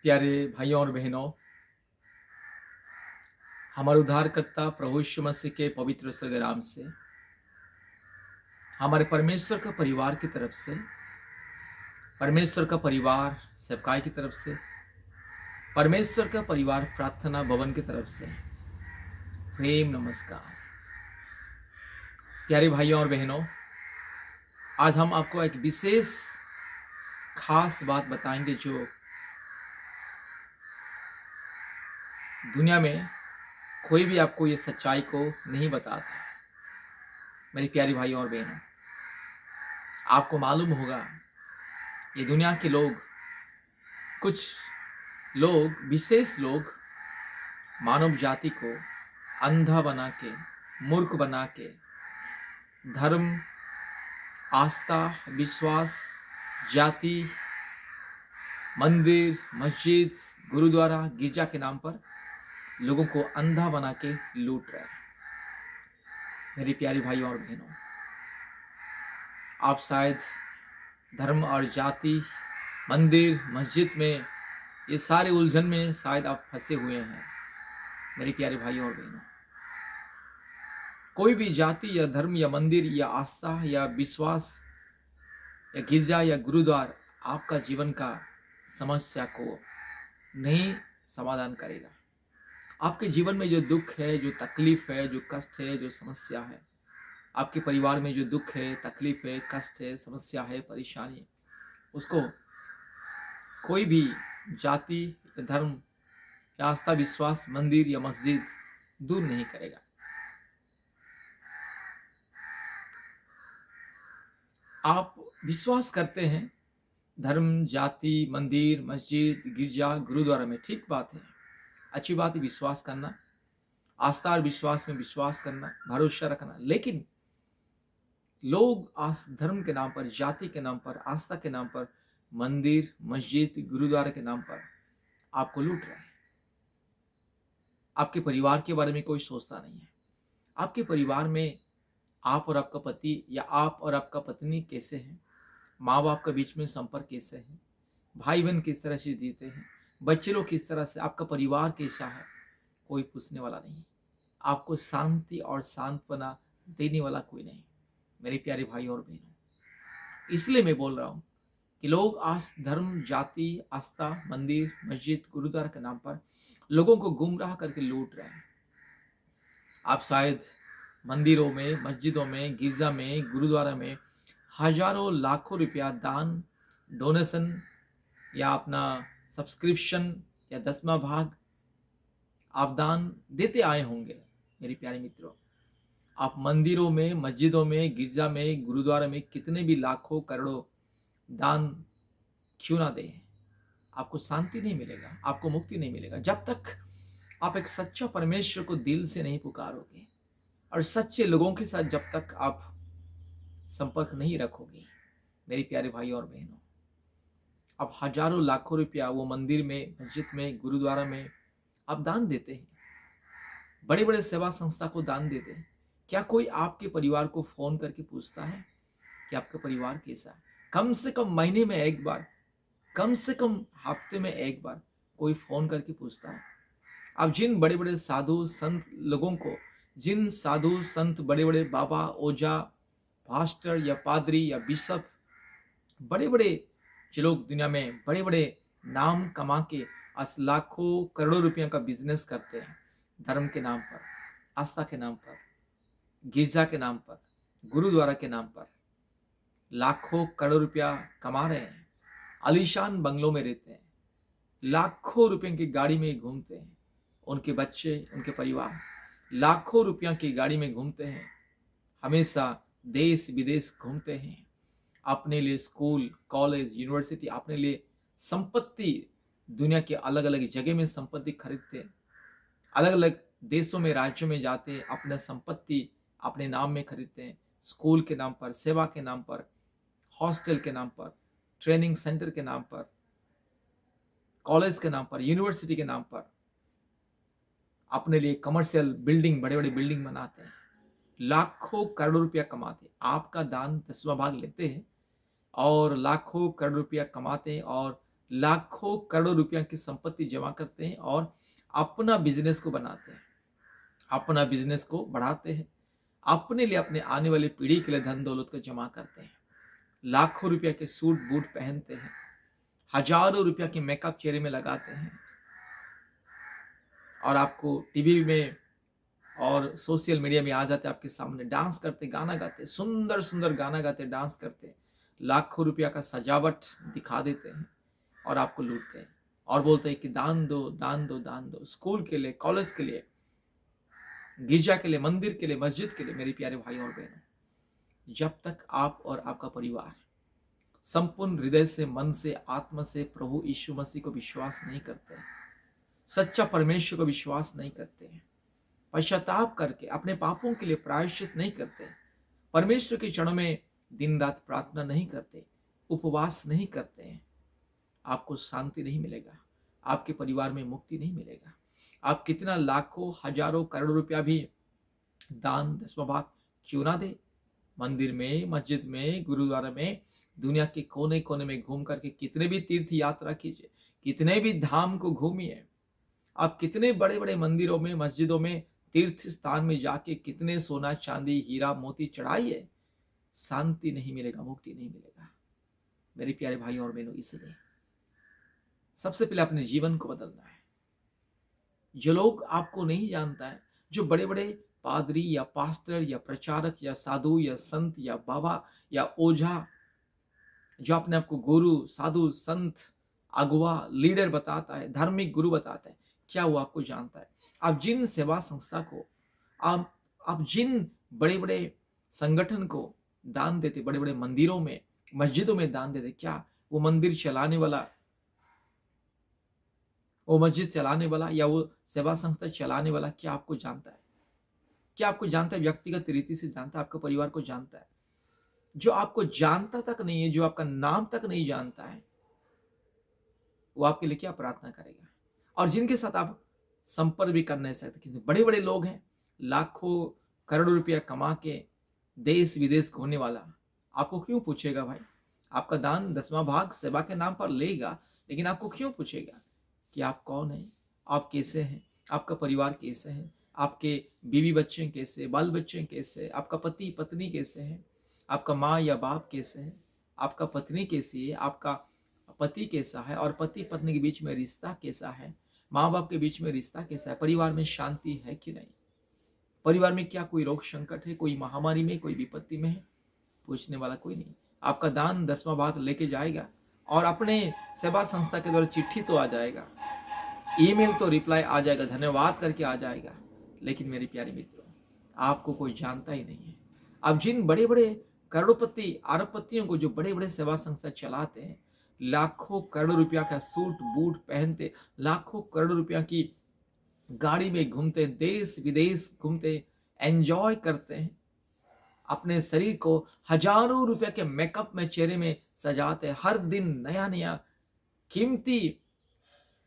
प्यारे भाइयों और बहनों, हमारे उद्धारकर्ता प्रभु यीशु मसीह के पवित्र सगराम से, हमारे परमेश्वर का परिवार की तरफ से, परमेश्वर का परिवार सेवकाई की तरफ से, परमेश्वर का परिवार प्रार्थना भवन की तरफ से प्रेम नमस्कार। प्यारे भाइयों और बहनों, आज हम आपको एक विशेष खास बात बताएंगे जो दुनिया में कोई भी आपको ये सच्चाई को नहीं बताता। मेरी प्यारी भाइयों और बहनों, आपको मालूम होगा ये दुनिया के लोग, कुछ लोग, विशेष लोग मानव जाति को अंधा बना के, मूर्ख बना के, धर्म, आस्था, विश्वास, जाति, मंदिर, मस्जिद, गुरुद्वारा, गिरजा के नाम पर लोगों को अंधा बना के लूट रहे हैं। मेरी प्यारी भाइयों और बहनों, आप शायद धर्म और जाति, मंदिर, मस्जिद में, ये सारे उलझन में शायद आप फंसे हुए हैं। मेरी प्यारे भाइयों और बहनों, कोई भी जाति या धर्म या मंदिर या आस्था या विश्वास या गिरजा या गुरुद्वार आपका जीवन का समस्या को नहीं समाधान करेगा। आपके जीवन में जो दुख है, जो तकलीफ है, जो कष्ट है, जो समस्या है, आपके परिवार में जो दुख है, तकलीफ है, कष्ट है, समस्या है, परेशानी है, उसको कोई भी जाति या धर्म या आस्था, विश्वास, मंदिर या मस्जिद दूर नहीं करेगा। आप विश्वास करते हैं धर्म, जाति, मंदिर, मस्जिद, गिरजा, गुरुद्वारा में, ठीक बात है, अच्छी बात है विश्वास करना, आस्था और विश्वास में विश्वास करना, भरोसा रखना। लेकिन लोग धर्म के नाम पर, जाति के नाम पर, आस्था के नाम पर, मंदिर, मस्जिद, गुरुद्वारा के नाम पर आपको लूट रहे हैं। आपके परिवार के बारे में कोई सोचता नहीं है। आपके परिवार में आप और आपका पति या आप और आपका पत्नी कैसे हैं, माँ बाप के बीच में संपर्क कैसे है, भाई बहन किस तरह से जीते हैं, बच्चे लोग किस तरह से, आपका परिवार कैसा है, कोई पूछने वाला नहीं। आपको शांति और सांत्वना देने वाला कोई नहीं। मेरे प्यारे भाई और बहनों, इसलिए मैं बोल रहा हूँ कि लोग आज धर्म, जाति, आस्था, मंदिर, मस्जिद, गुरुद्वारा के नाम पर लोगों को गुमराह करके लूट रहे हैं। आप शायद मंदिरों में, मस्जिदों में, गिरजा में, गुरुद्वारा में हजारों लाखों रुपया दान, डोनेशन या अपना सब्सक्रिप्शन या 10वां भाग आप दान देते आए होंगे। मेरे प्यारे मित्रों, आप मंदिरों में, मस्जिदों में, गिरजा में, गुरुद्वारा में कितने भी लाखों करोड़ों दान क्यों ना दें, आपको शांति नहीं मिलेगा, आपको मुक्ति नहीं मिलेगा जब तक आप एक सच्चा परमेश्वर को दिल से नहीं पुकारोगे और सच्चे लोगों के साथ जब तक आप संपर्क नहीं रखोगे। मेरे प्यारे भाई और बहनों, आप हजारों लाखों रुपया वो मंदिर में, मस्जिद में, गुरुद्वारा में आप दान देते हैं, बड़े बड़े सेवा संस्था को दान देते हैं। क्या कोई आपके परिवार को फोन करके पूछता है कि आपका परिवार कैसा है? कम से कम महीने में एक बार, कम से कम हफ्ते में एक बार कोई फोन करके पूछता है? आप जिन बड़े बड़े साधु संत लोगों को, जिन साधु संत, बड़े बड़े बाबा, ओझा, पास्टर या पादरी या बिशप, बड़े बड़े जो लोग दुनिया में बड़े बड़े नाम कमा के आज लाखों करोड़ों रुपयों का बिजनेस करते हैं, धर्म के नाम पर, आस्था के नाम पर, गिरजा के नाम पर, गुरुद्वारा के नाम पर लाखों करोड़ रुपया कमा रहे हैं, आलीशान बंगलों में रहते हैं, लाखों रुपयों की गाड़ी में घूमते हैं, उनके बच्चे, उनके परिवार लाखों रुपया की गाड़ी में घूमते हैं, हमेशा देश विदेश घूमते हैं, अपने लिए स्कूल, कॉलेज, यूनिवर्सिटी, अपने लिए संपत्ति, दुनिया के अलग अलग जगह में संपत्ति खरीदते हैं, अलग अलग देशों में, राज्यों में जाते हैं, अपना संपत्ति अपने नाम में खरीदते हैं, स्कूल के नाम पर, सेवा के नाम पर, हॉस्टल के नाम पर, ट्रेनिंग सेंटर के नाम पर, कॉलेज के नाम पर, यूनिवर्सिटी के नाम पर अपने लिए कमर्शियल बिल्डिंग, बड़े बड़े बिल्डिंग बनाते हैं, लाखों करोड़ों रुपया कमाते हैं। आपका दान 10वां भाग लेते हैं और लाखों करोड़ रुपया कमाते हैं और लाखों करोड़ों रुपया की संपत्ति जमा करते हैं और अपना बिजनेस को बनाते हैं, अपना बिजनेस को बढ़ाते हैं, अपने लिए, अपने आने वाली पीढ़ी के लिए धन दौलत को जमा करते हैं, लाखों रुपया के सूट बूट पहनते हैं, हजारों रुपया की मेकअप चेहरे में लगाते हैं और आपको टीवी में और सोशल मीडिया में आ जाते, आपके सामने डांस करते, गाना गाते, सुंदर सुंदर गाना गाते, डांस करते, लाखों रुपया का सजावट दिखा देते हैं और आपको लूटते हैं और बोलते हैं कि दान दो, दान दो, दान दो, स्कूल के लिए, कॉलेज के लिए, गिरजा के लिए, मंदिर के लिए, मस्जिद के लिए। मेरे प्यारे भाई और बहनों, जब तक आप और आपका परिवार संपूर्ण हृदय से, मन से, आत्मा से प्रभु यीशु मसीह को विश्वास नहीं करते, सच्चा परमेश्वर को विश्वास नहीं करते, पश्चाताप करके अपने पापों के लिए प्रायश्चित नहीं करते, परमेश्वर के चरणों में दिन रात प्रार्थना नहीं करते, उपवास नहीं करते हैं, आपको शांति नहीं मिलेगा, आपके परिवार में मुक्ति नहीं मिलेगा। आप कितना लाखों हजारों करोड़ों रुपया भी दान दसवां भाग क्यों ना दे, मंदिर में, मस्जिद में, गुरुद्वारा में, दुनिया के कोने कोने में घूम करके कितने भी तीर्थ यात्रा कीजिए, कितने भी धाम को घूमिए, आप कितने बड़े बड़े मंदिरों में, मस्जिदों में, तीर्थ स्थान में जाके कितने सोना चांदी हीरा मोती चढ़ाइए, शांति नहीं मिलेगा, मुक्ति नहीं मिलेगा। मेरे प्यारे भाई और बहनों, इसलिए सबसे पहले अपने जीवन को बदलना है। जो लोग आपको नहीं जानता है, जो बड़े बड़े पादरी या पास्टर या प्रचारक या साधु या संत या बाबा या ओझा, जो अपने आप को गुरु, साधु, संत, अगुवा, लीडर बताता है, धार्मिक गुरु बताता है, क्या वो आपको जानता है? आप जिन सेवा संस्था को, आप जिन बड़े बड़े संगठन को दान देते, बड़े बड़े मंदिरों में, मस्जिदों में दान देते, क्या वो मंदिर चलाने वाला, वो मस्जिद चलाने वाला या वो सेवा संस्था चलाने वाला क्या आपको जानता है? क्या आपको जानता है? व्यक्तिगत रीति से जानता है, आपके परिवार को जानता है। जो आपको जानता तक नहीं है, जो आपका नाम तक नहीं जानता है, वो आपके लिए क्या प्रार्थना करेगा? और जिनके साथ आप संपर्क भी कर नहीं सकते, क्योंकि बड़े बड़े लोग हैं, लाखों करोड़ों रुपया कमा के देश विदेश घूमने वाला, आपको क्यों पूछेगा भाई? आपका दान दसवां भाग सेवा के नाम पर लेगा, लेकिन आपको क्यों पूछेगा कि आप कौन हैं, आप कैसे हैं, आपका परिवार कैसे है, आपके बीवी बच्चे कैसे, बाल बच्चे कैसे, आपका पति पत्नी कैसे हैं, आपका माँ या बाप कैसे है, आपका पत्नी कैसी है, आपका पति कैसा है, और पति पत्नी के बीच में रिश्ता कैसा है, माँ बाप के बीच में रिश्ता कैसा है, परिवार में शांति है कि नहीं, परिवार में क्या कोई रोग संकट है, कोई महामारी में, कोई विपत्ति में है? पूछने वाला कोई नहीं। आपका दान दसवां भाग लेके जाएगा और अपने सेवा संस्था के द्वारा चिट्ठी तो आ जाएगा, ईमेल तो रिप्लाई आ जाएगा, धन्यवाद करके आ जाएगा, लेकिन मेरे प्यारे मित्रों, आपको कोई जानता ही नहीं है। अब जिन बड़े बड़े करोड़पति अरबपतियों को, जो बड़े बड़े सेवा संस्था चलाते हैं, लाखों करोड़ रुपया का सूट बूट पहनते, लाखों करोड़ रुपया की गाड़ी में घूमते, देश विदेश घूमते, एंजॉय करते हैं, अपने शरीर को हजारों रुपया के मेकअप में, चेहरे में सजाते, हर दिन नया नया कीमती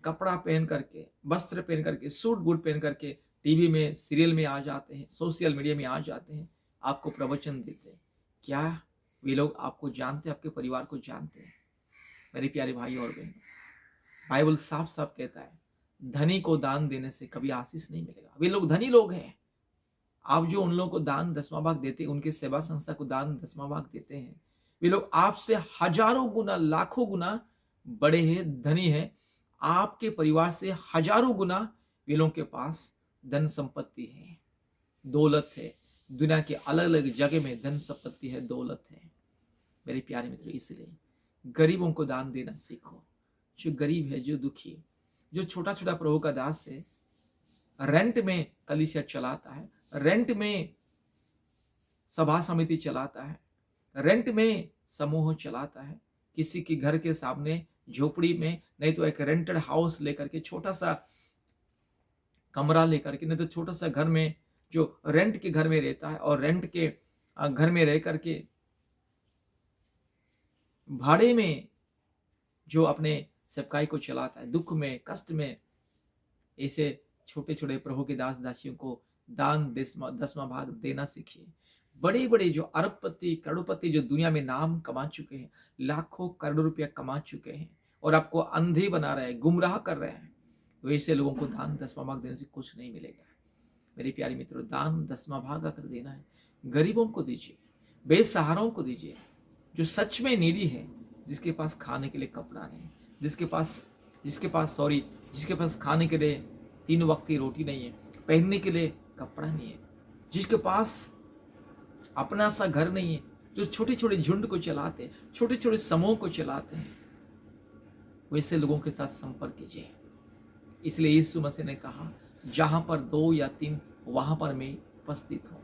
कपड़ा पहन करके, वस्त्र पहन करके, सूट बूट पहन करके टीवी में, सीरियल में आ जाते हैं, सोशल मीडिया में आ जाते हैं, आपको प्रवचन देते हैं। क्या वे लोग आपको जानते हैं, आपके परिवार को जानते हैं? मेरे प्यारे भाई और बहन, बाइबल साफ साफ कहता है, धनी को दान देने से कभी आशीष नहीं मिलेगा। वे लोग धनी लोग हैं। आप जो उन लोगों को दान दसवां भाग देते हैं, उनके सेवा संस्था को दान दसवां भाग देते हैं, वे लोग आपसे हजारों गुना, लाखों गुना बड़े हैं, धनी हैं। आपके परिवार से हजारों गुना वे लोगों के पास धन संपत्ति है, दौलत है, दुनिया के अलग अलग जगह में धन संपत्ति है, दौलत है। मेरे प्यारे मित्रों, इसलिए गरीबों को दान देना सीखो। जो गरीब है, जो दुखी, जो छोटा छोटा प्रभु का दास है, रेंट में कलीसिया चलाता है, रेंट में सभा समिति चलाता है, रेंट में समूह चलाता है, किसी के घर के सामने झोपड़ी में, नहीं तो एक रेंटेड हाउस लेकर के, छोटा सा कमरा लेकर के, नहीं तो छोटा सा घर में, जो रेंट के घर में रहता है, और रेंट के घर में रह करके भाड़े में जो अपने सेवकाई को चलाता है, दुख में, कष्ट में, ऐसे छोटे छोटे प्रभु के दास दासियों को दान दसवां भाग देना सीखिए। बड़े बड़े जो अरबपति, करोड़पति, जो दुनिया में नाम कमा चुके हैं, लाखों करोड़ रुपया कमा चुके हैं, और आपको अंधे बना रहे हैं, गुमराह कर रहे हैं, वैसे लोगों को दान दसवां भाग देने से कुछ नहीं मिलेगा। मेरे प्यारे मित्रों, दान दसवां भाग अगर देना है, गरीबों को दीजिए, बेसहाराओं को दीजिए, जो सच में नीडी है, जिसके पास खाने के लिए कपड़ा नहीं, जिसके पास खाने के लिए 3 वक्त की रोटी नहीं है, पहनने के लिए कपड़ा नहीं है, जिसके पास अपना सा घर नहीं है, जो छोटे छोटे झुंड को चलाते हैं, छोटे छोटे समूह को चलाते हैं, वैसे लोगों के साथ संपर्क कीजिए। इसलिए यीशु मसीह ने कहा, जहां पर 2 या 3 वहां पर मैं उपस्थित हूं।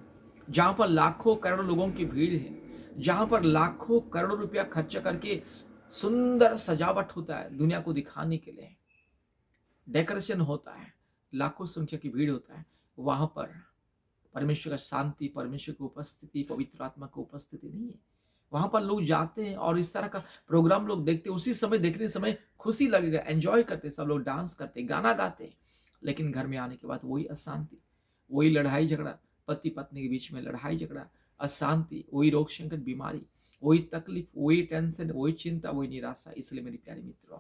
जहां पर लाखों करोड़ों लोगों की भीड़ है, जहां पर लाखों करोड़ों रुपया खर्च करके सुंदर सजावट होता है दुनिया को दिखाने के लिए, डेकोरेशन होता है, लाखों संख्या की भीड़ होता है, वहां पर परमेश्वर का शांति, परमेश्वर की उपस्थिति, पवित्र आत्मा की उपस्थिति नहीं है। वहां पर लोग जाते हैं और इस तरह का प्रोग्राम लोग देखते हैं, उसी समय देखने समय खुशी लगेगा, एंजॉय करते, सब लोग डांस करते, गाना गाते, लेकिन घर में आने के बाद वही अशांति, वही लड़ाई झगड़ा, पति पत्नी के बीच में लड़ाई झगड़ा, अशांति, वही रोग संकट, बीमारी, वही तकलीफ, वही टेंशन, वही चिंता, वही निराशा। इसलिए मेरे प्यारे मित्रों,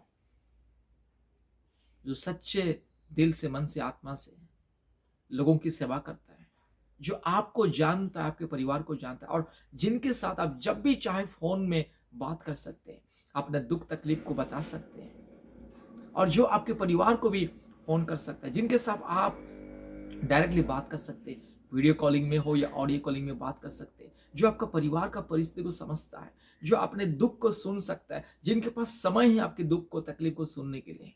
जो सच्चे दिल से, मन से, आत्मा से लोगों की सेवा करता है, जो आपको जानता है, आपके परिवार को जानता है, और जिनके साथ आप जब भी चाहे फोन में बात कर सकते हैं, अपने दुख तकलीफ को बता सकते हैं, और जो आपके परिवार को भी फोन कर सकता है, जिनके साथ आप डायरेक्टली बात कर सकते हैं, वीडियो कॉलिंग में हो या ऑडियो कॉलिंग में बात कर सकते हैं, जो आपका परिवार का परिस्थिति को समझता है, जो अपने दुख को सुन सकता है, जिनके पास समय है आपके दुख को, तकलीफ को सुनने के लिए,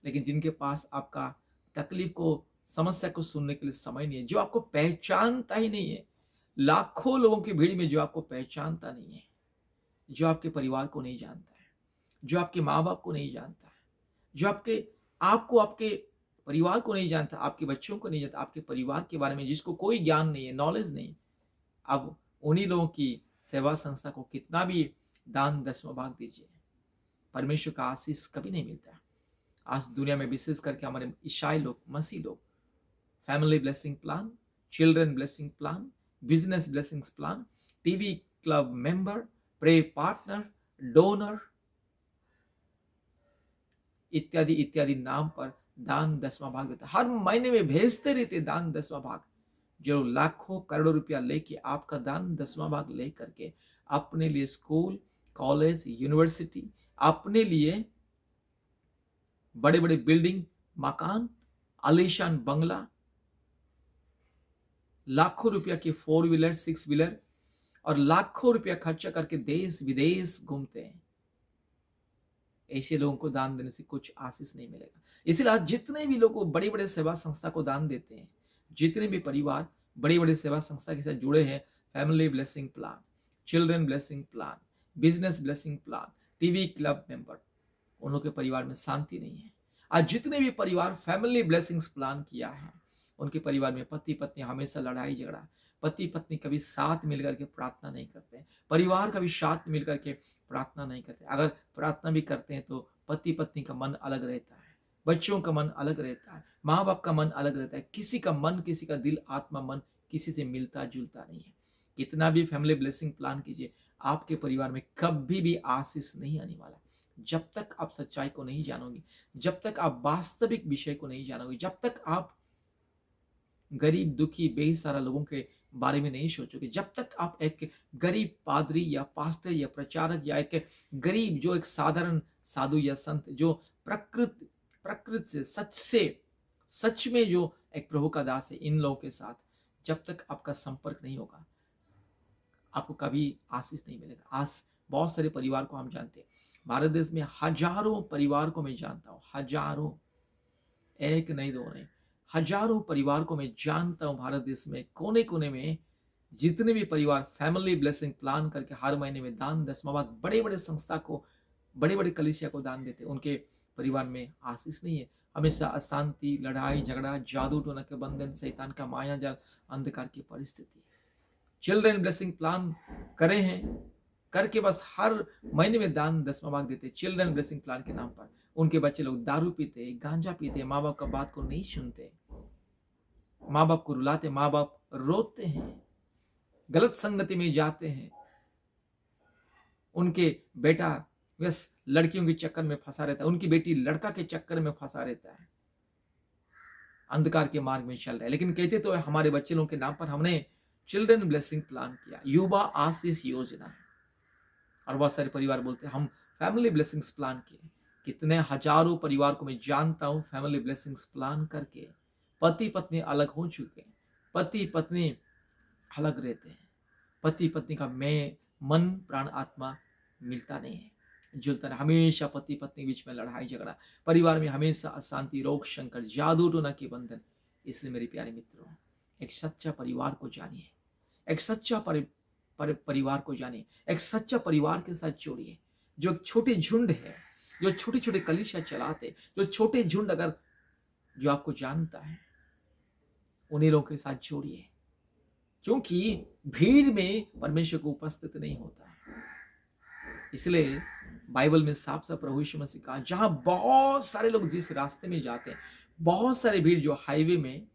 लेकिन जिनके पास आपका तकलीफ को, समस्या को सुनने के लिए समय नहीं है, जो आपको पहचानता ही नहीं है, लाखों लोगों की भीड़ में जो आपको पहचानता नहीं है, जो आपके परिवार को नहीं जानता है, जो आपके माँ बाप को नहीं जानता है, जो आपके परिवार को नहीं जानता, आपके बच्चों को नहीं जानता, आपके परिवार के बारे में जिसको कोई ज्ञान नहीं है, नॉलेज नहीं, अब उन्हीं लोगों की सेवा संस्था को कितना भी दान दसवां भाग दीजिए, परमेश्वर का आशीष कभी नहीं मिलता। आज दुनिया में विशेष करके हमारे ईसाई लोग, मसीह लोग, family blessing plan, children blessing plan, business blessings plan, TV club member, pray partner, donor इत्यादि इत्यादि नाम पर दान दसवां भाग देता, हर महीने में भेजते रहते दान दसवां भाग, जो लाखों करोड़ों रुपया लेके आपका दान दसवां भाग ले करके अपने लिए स्कूल, कॉलेज, यूनिवर्सिटी, अपने लिए बड़े बड़े बिल्डिंग, मकान, आलीशान बंगला, लाखों रुपया की 4 व्हीलर, 6 व्हीलर, और लाखों रुपया खर्चा करके देश विदेश घूमते हैं, ऐसे लोगों को दान देने से कुछ आशीष नहीं मिलेगा। इसलिए आज जितने भी लोग बड़े बड़े सेवा संस्था को दान देते हैं, जितने भी परिवार बड़ी बड़ी सेवा संस्था के साथ जुड़े हैं, family blessing plan, children blessing plan, business blessing plan, TV club member, उन लोगों के परिवार में शांति नहीं है। आज जितने भी परिवार फैमिली ब्लेसिंग्स प्लान किया है, उनके परिवार में पति पत्नी हमेशा लड़ाई झगड़ा, पति पत्नी कभी साथ मिलकर के प्रार्थना नहीं करते, परिवार कभी साथ मिलकर के प्रार्थना नहीं करते, अगर प्रार्थना भी करते हैं तो पति पत्नी का मन अलग रहता है, बच्चों का मन अलग रहता है, माँ बाप का मन अलग रहता है, किसी का मन, किसी का दिल, आत्मा, मन किसी से मिलता जुलता नहीं है। कितना भी फैमिली ब्लेसिंग प्लान कीजिए, आपके परिवार में कभी भी आशीष नहीं आने वाला, जब तक आप सच्चाई को नहीं जानोगे, जब तक आप वास्तविक विषय को नहीं जानोगे, जब तक आप गरीब, दुखी, बेसहारा लोगों के बारे में नहीं सोचोगे, जब तक आप एक गरीब पादरी या पास्टर या प्रचारक या एक गरीब, जो एक साधारण साधु या संत, जो प्रकृति से सच में जो एक प्रभु का दास है, इन लोगों के साथ जब तक आपका संपर्क नहीं होगा, आपको कभी आशीष नहीं मिलेगा। आज बहुत सारे परिवार को हम जानते हैं, भारत देश में हजारों परिवार को मैं जानता हूँ, हजारों, एक नहीं दो नहीं, हजारों परिवार को मैं जानता हूँ। भारत देश में कोने कोने में जितने भी परिवार फैमिली ब्लेसिंग प्लान करके हर महीने में दान दसवां भाग बड़े बड़े संस्था को, बड़े बड़े कलीसिया को दान देते, उनके परिवार में आशीष नहीं है, हमेशा अशांति, लड़ाई झगड़ा, जादू टोना के बंधन, शैतान का माया जाल, अंधकार की परिस्थिति। चिल्ड्रन ब्लेसिंग प्लान करे हैं, करके बस हर महीने में दान दसवां भाग देते, चिल्ड्रन ब्लेसिंग प्लान के नाम पर उनके बच्चे लोग दारू पीते, गांजा पीते, माँ बाप का बात को नहीं सुनते, माँ बाप को रुलाते, माँ बाप रोते हैं, गलत संगति में जाते हैं, उनके बेटा बस लड़कियों के चक्कर में फंसा रहता है, उनकी बेटी लड़का के चक्कर में फंसा रहता है, अंधकार के मार्ग में चल रहा है। लेकिन कहते तो है, हमारे बच्चे लोगों के नाम पर हमने चिल्ड्रन ब्लेसिंग प्लान किया, युवा आशीष योजना है। और बहुत सारे परिवार बोलते हैं हम फैमिली ब्लेसिंग्स प्लान किए। कितने हजारों परिवार को मैं जानता हूं फैमिली ब्लेसिंग्स प्लान करके पति पत्नी अलग हो चुके हैं, पति पत्नी अलग रहते हैं, पति पत्नी का मैं मन प्राण आत्मा मिलता नहीं है, जुलता नहीं, हमेशा पति पत्नी बीच में लड़ाई झगड़ा, परिवार में हमेशा अशांति, रोग, संकट, जादू टोना के बंधन। इसलिए मेरे प्यारे मित्रों, एक सच्चा परिवार को जानिए, एक सच्चा परिवार को जानिए, एक सच्चा परिवार के साथ जोड़िए। जो छोटे झुंड है, जो छोटे छोटे कलीसिया चलाते, जो छोटे झुंड अगर जो आपको जानता है, उन्हीं लोगों के साथ जोड़िए, क्योंकि भीड़ में परमेश्वर को उपस्थित नहीं होता है। इसलिए बाइबल में साफ साफ प्रभु यीशु मसीह कहा, जहां बहुत सारे लोग जिस रास्ते में जाते हैं, बहुत सारे भीड़ जो हाईवे में,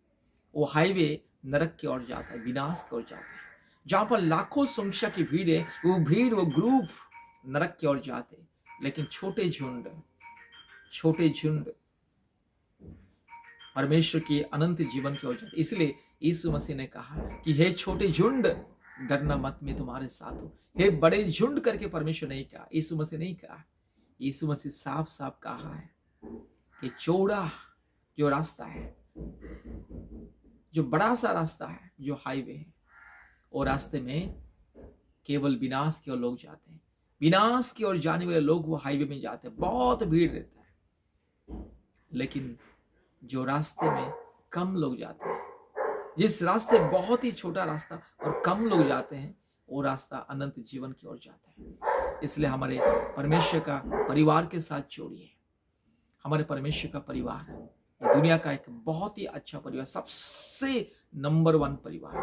वो हाईवे नरक की ओर जाता है, विनाश की ओर जाता है। जहां पर लाखों संख्या की भीड़ है, वो ग्रुप नरक की ओर जाते, लेकिन छोटे झुंड परमेश्वर के अनंत जीवन की ओर जाते। इसलिए यीशु मसीह ने कहा कि हे छोटे झुंड, डरना मत, मैं तुम्हारे साथ हूं। हे बड़े झुंड करके परमेश्वर नहीं कहा, यीशु मसीह नहीं कहा। यीशु मसीह साफ साफ कहा है कि चौड़ा जो रास्ता है, जो बड़ा सा रास्ता है, जो हाईवे है, और रास्ते में केवल विनाश की ओर लोग जाते हैं। विनाश की ओर जाने वाले लोग वो हाईवे में जाते हैं, बहुत भीड़ रहता है। लेकिन जो रास्ते में कम लोग जाते हैं, जिस रास्ते बहुत ही छोटा रास्ता और कम लोग जाते हैं, वो रास्ता अनंत जीवन की ओर जाता है। इसलिए हमारे परमेश्वर का परिवार के साथ जोड़िए। हमारे परमेश्वर का परिवार ये दुनिया का एक बहुत ही अच्छा परिवार, सबसे नंबर 1 परिवार,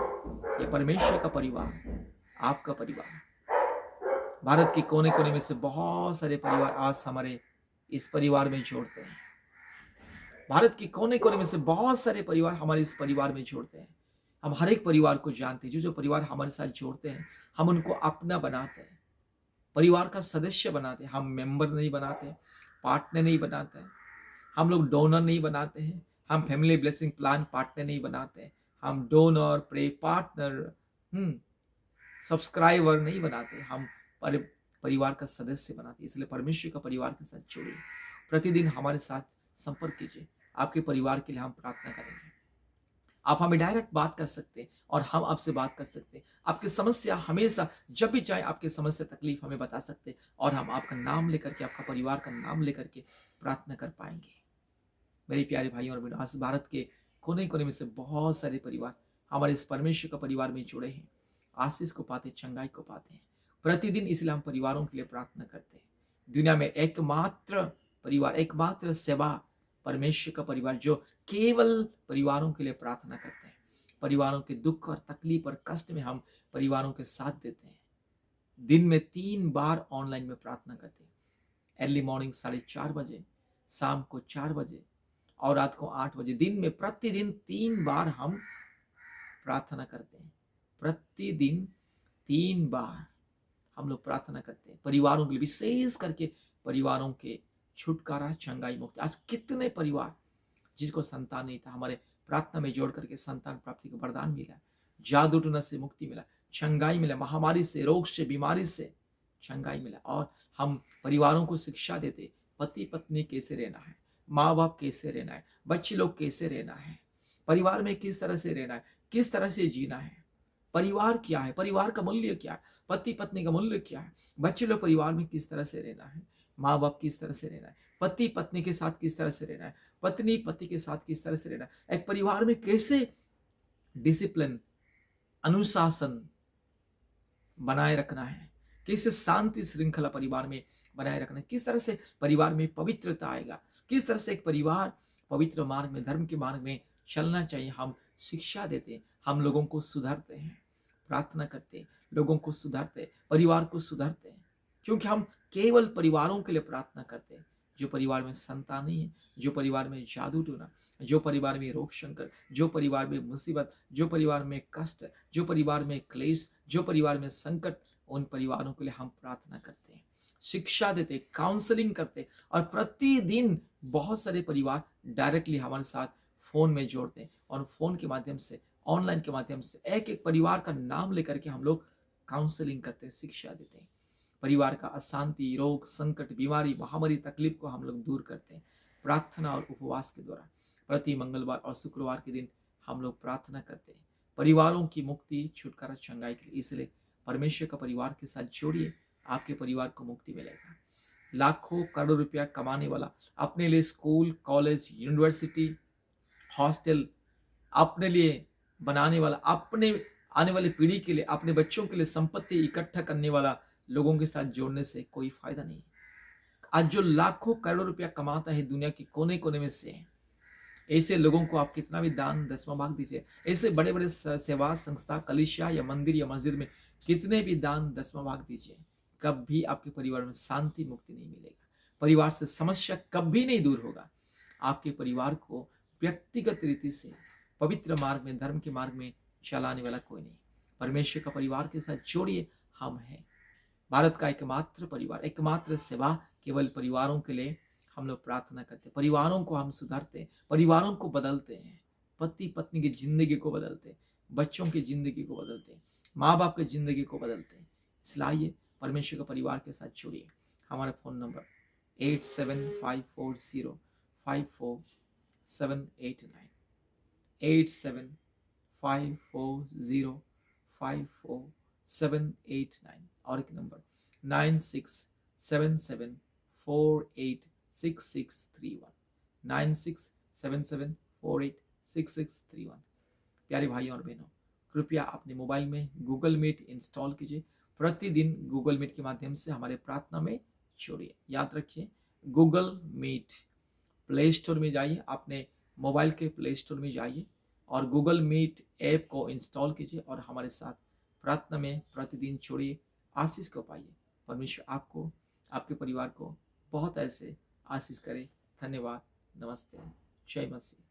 ये परमेश्वर का परिवार, आपका परिवार। भारत के कोने कोने में से बहुत सारे परिवार आज हमारे इस परिवार में जोड़ते हैं। भारत के कोने कोने में से बहुत सारे परिवार हमारे इस परिवार में जोड़ते हैं। हम हर एक परिवार को जानते हैं, जो परिवार हमारे साथ जोड़ते हैं, हम उनको अपना बनाते हैं, परिवार का सदस्य बनाते हैं। हम मेंबर नहीं बनाते, पार्टनर नहीं बनाते हैं, हम लोग डोनर नहीं बनाते हैं, हम फैमिली ब्लेसिंग प्लान पार्टनर नहीं बनाते हैं, हम डोनर, प्रे पार्टनर, सब्सक्राइबर नहीं बनाते, हम परिवार का सदस्य बनाते। इसलिए परमेश्वर का परिवार के साथ जुड़िए, प्रतिदिन हमारे साथ संपर्क कीजिए। आपके परिवार के लिए हम प्रार्थना करेंगे। आप हमें डायरेक्ट बात कर सकते हैं और हम आपसे बात कर सकते हैं। आपकी समस्या हमेशा जब भी चाहे आपकी समस्या तकलीफ हमें बता सकते हैं, और हम आपका नाम लेकर के, आपका परिवार का नाम लेकर के प्रार्थना कर पाएंगे। मेरे प्यारे भाइयों और बहनों, आज भारत के कोने कोने में से बहुत सारे परिवार हमारे इस परमेश्वर का परिवार में जुड़े हैं, आशीष को पाते, चंगाई को पाते हैं प्रतिदिन। इसलिए हम परिवारों के लिए प्रार्थना करते हैं। दुनिया में एकमात्र परिवार, एकमात्र सेवा परमेश्वर का परिवार, जो केवल परिवारों के लिए प्रार्थना करते हैं। परिवारों के दुख और तकलीफ और कष्ट में हम परिवारों के साथ देते हैं। दिन में 3 बार ऑनलाइन में प्रार्थना करते हैं। अर्ली मॉर्निंग 4:30 बजे, शाम को 4 बजे और रात को 8 बजे। दिन में प्रतिदिन 3 बार हम प्रार्थना करते हैं। प्रतिदिन 3 बार हम लोग प्रार्थना करते हैं परिवारों के लिए, विशेष करके परिवारों के छुटकारा, चंगाई, मुक्ति। आज कितने परिवार जिसको संतान नहीं था, हमारे प्रार्थना में जोड़ करके संतान प्राप्ति का वरदान मिला, जादू टोना से मुक्ति मिला, चंगाई मिला, महामारी से, रोग से, बीमारी से चंगाई मिला। और हम परिवारों को शिक्षा देते, पति पत्नी कैसे रहना है, माँ बाप कैसे रहना है, बच्चे लोग कैसे रहना है, परिवार में किस तरह से रहना है, किस तरह से जीना है, परिवार क्या है, परिवार का मूल्य क्या है, पति पत्नी का मूल्य क्या है, बच्चे लोग परिवार में किस तरह से रहना है, माँ बाप किस तरह से रहना है, पति पत्नी के साथ किस तरह से रहना है, पत्नी पति के साथ किस तरह से रहना है, एक परिवार में कैसे डिसिप्लिन, अनुशासन बनाए रखना है, कैसे शांति श्रृंखला परिवार में बनाए रखना है, किस तरह से परिवार में पवित्रता आएगा, किस तरह से एक परिवार पवित्र मार्ग में, धर्म के मार्ग में चलना चाहिए। हम शिक्षा देते हैं, हम लोगों को सुधारते हैं, प्रार्थना करते हैं, लोगों को सुधारते हैं, परिवार को सुधारते हैं, क्योंकि हम केवल परिवारों के लिए प्रार्थना करते हैं। जो परिवार में संतान नहीं है, जो परिवार में जादू टोना, जो परिवार में रोग संकट, जो परिवार में मुसीबत, जो परिवार में कष्ट, जो परिवार में क्लेश, जो परिवार में संकट, उन परिवारों के लिए हम प्रार्थना करते हैं। शिक्षा देते, काउंसलिंग करते और प्रतिदिन बहुत सारे परिवार डायरेक्टली हमारे साथ फ़ोन में जोड़ते हैं और फ़ोन के माध्यम से, ऑनलाइन के माध्यम से एक-एक परिवार का नाम लेकर के हम लोग काउंसलिंग करते हैं, शिक्षा देते हैं। परिवार का अशांति, रोग, संकट, बीमारी, महामारी, तकलीफ को हम लोग दूर करते हैं प्रार्थना और उपवास के द्वारा। प्रति मंगलवार और शुक्रवार के दिन हम लोग प्रार्थना करते हैं परिवारों की मुक्ति, छुटकारा, चंगाई के लिए। इसलिए परमेश्वर का परिवार के साथ जोड़िए, आपके परिवार को मुक्ति मिलेगा। लाखों करोड़ों रुपया कमाने वाला अपने लिए स्कूल, कॉलेज, यूनिवर्सिटी, हॉस्टल अपने लिए बनाने वाला, अपने आने वाली पीढ़ी के लिए, अपने बच्चों के लिए संपत्ति इकट्ठा करने वाला लोगों के साथ जोड़ने से कोई फायदा नहीं है। आज जो लाखों करोड़ों रुपया कमाता है दुनिया के कोने कोने में से, ऐसे लोगों को आप कितना भी दान दसवां भाग दीजिए, ऐसे बड़े बड़े सेवा संस्था, कलिसिया या मंदिर या मस्जिद में कितने भी दान दसवां भाग दीजिए, कभी आपके परिवार में शांति मुक्ति नहीं मिलेगा। परिवार से समस्या कभी नहीं दूर होगा। आपके परिवार को व्यक्तिगत रीति से पवित्र मार्ग में, धर्म के मार्ग में चलाने वाला कोई नहीं। परमेश्वर का परिवार के साथ जोड़िए, हम हैं भारत का एकमात्र परिवार, एकमात्र सेवा केवल परिवारों के लिए हम लोग प्रार्थना करते हैं। परिवारों को हम सुधारते हैं, परिवारों को बदलते हैं, पति पत्नी की जिंदगी को बदलते हैं, बच्चों की जिंदगी को बदलते हैं, माँ बाप की जिंदगी को बदलते हैं। इसलिए आइए परमेश्वर का परिवार के साथ जुड़िए। हमारा फ़ोन नंबर 8754054789, 8754054789 और एक नंबर 9677486631, 9677486631। प्यारे भाइयों और बहनों, कृपया अपने मोबाइल में गूगल मीट इंस्टॉल कीजिए। प्रतिदिन गूगल मीट के माध्यम से हमारे प्रार्थना में जोड़िए। याद रखिए, गूगल मीट प्ले स्टोर में जाइए, अपने मोबाइल के प्ले स्टोर में जाइए और गूगल मीट ऐप को इंस्टॉल कीजिए और हमारे साथ प्रार्थना में प्रतिदिन जोड़िए, आशीष को पाइए। परमेश्वर आपको, आपके परिवार को बहुत ऐसे आशीष करे। धन्यवाद। नमस्ते। जय मसीह।